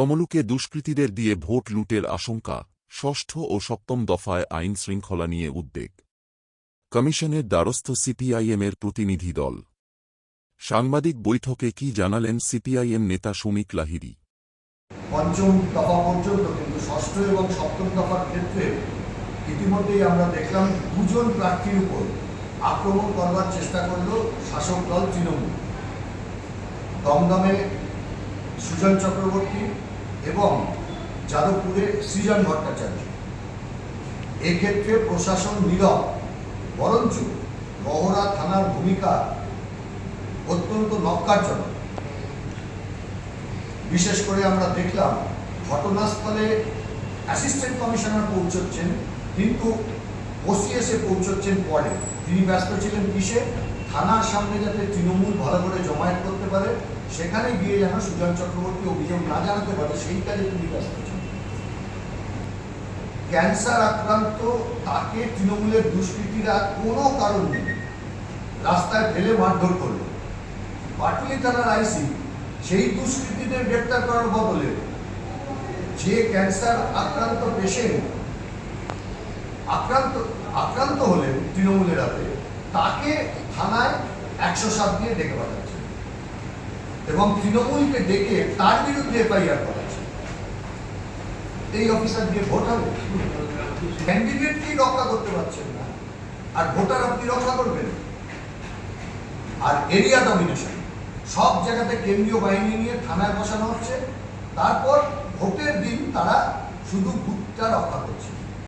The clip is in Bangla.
তমলুকে দুষ্কৃতীদের দিয়ে ভোট লুটের আশঙ্কা, ষষ্ঠ ও সপ্তম দফায় আইন শৃঙ্খলা নিয়ে উদ্বেগ। কমিশনের দ্বারস্থ সিপিআইএমের প্রতিনিধি দল। সাংবাদিক বৈঠকে কি জানালেন সিপিআইএম নেতা শমিক লাহিড়ী? পঞ্চম দফা পর্যন্ত, কিন্তু ষষ্ঠ এবং সপ্তম দফার ক্ষেত্রে ইতিমধ্যেই আমরা দেখলাম দুজন প্রার্থীর উপর আক্রমণ করবার চেষ্টা করল শাসক দল তৃণমূল। দমদমে সুজন চক্রবর্তী এবং যাদবপুরে সৃজন ভট্টাচার্য। এক্ষেত্রে প্রশাসন নীরব, বরঞ্চ বহরা থানার ভূমিকা অত্যন্ত নক্কারজনক। বিশেষ করে আমরা দেখলাম ঘটনাস্থলে অ্যাসিস্ট্যান্ট কমিশনার পৌঁছচ্ছেন, কিন্তু ওসি এসে পৌঁছচ্ছেন পরে। তিনি ব্যস্ত ছিলেন কিসে? থানার সামনে যাতে তৃণমূল ভালো করে জমায়েত করতে পারে, সেখানে গিয়ে যেন সুজন চক্রবর্তী অভিযোগ না জানাতে পারে, সেই কাজে তিনি ব্যস্ত ছিলেন। ক্যান্সার আক্রান্ত তাকে তৃণমূলের দুষ্কৃতীরা কোনো কারণ নেই রাস্তায় ফেলে মারধর করল। পাটুলি থানার আইসি সেই দুষ্কৃতীদের গ্রেপ্তার করার বদলে যে ক্যান্সার আক্রান্ত পেশেন্ট আক্রান্ত হলেন তৃণমূলের হাতে, তাকে থানায় 107 দিয়ে ডেকে পাঠাচ্ছে এবং তৃণমূলকে ডেকে তার বিরুদ্ধে এফআইআর করাচ্ছে। এই অফিসার দিয়ে ভোট হবে? ক্যান্ডিডেটকেই রক্ষা করতে পারছেন না, আর ভোটার আপনি রক্ষা করবেন? আর এরিয়া ডমিনেশন, সব জায়গাতে কেন্দ্রীয় বাহিনী নিয়ে থানায় বসানো হচ্ছে, তারপর ভোটের দিন তারা শুধু বুথটা রক্ষা করছে।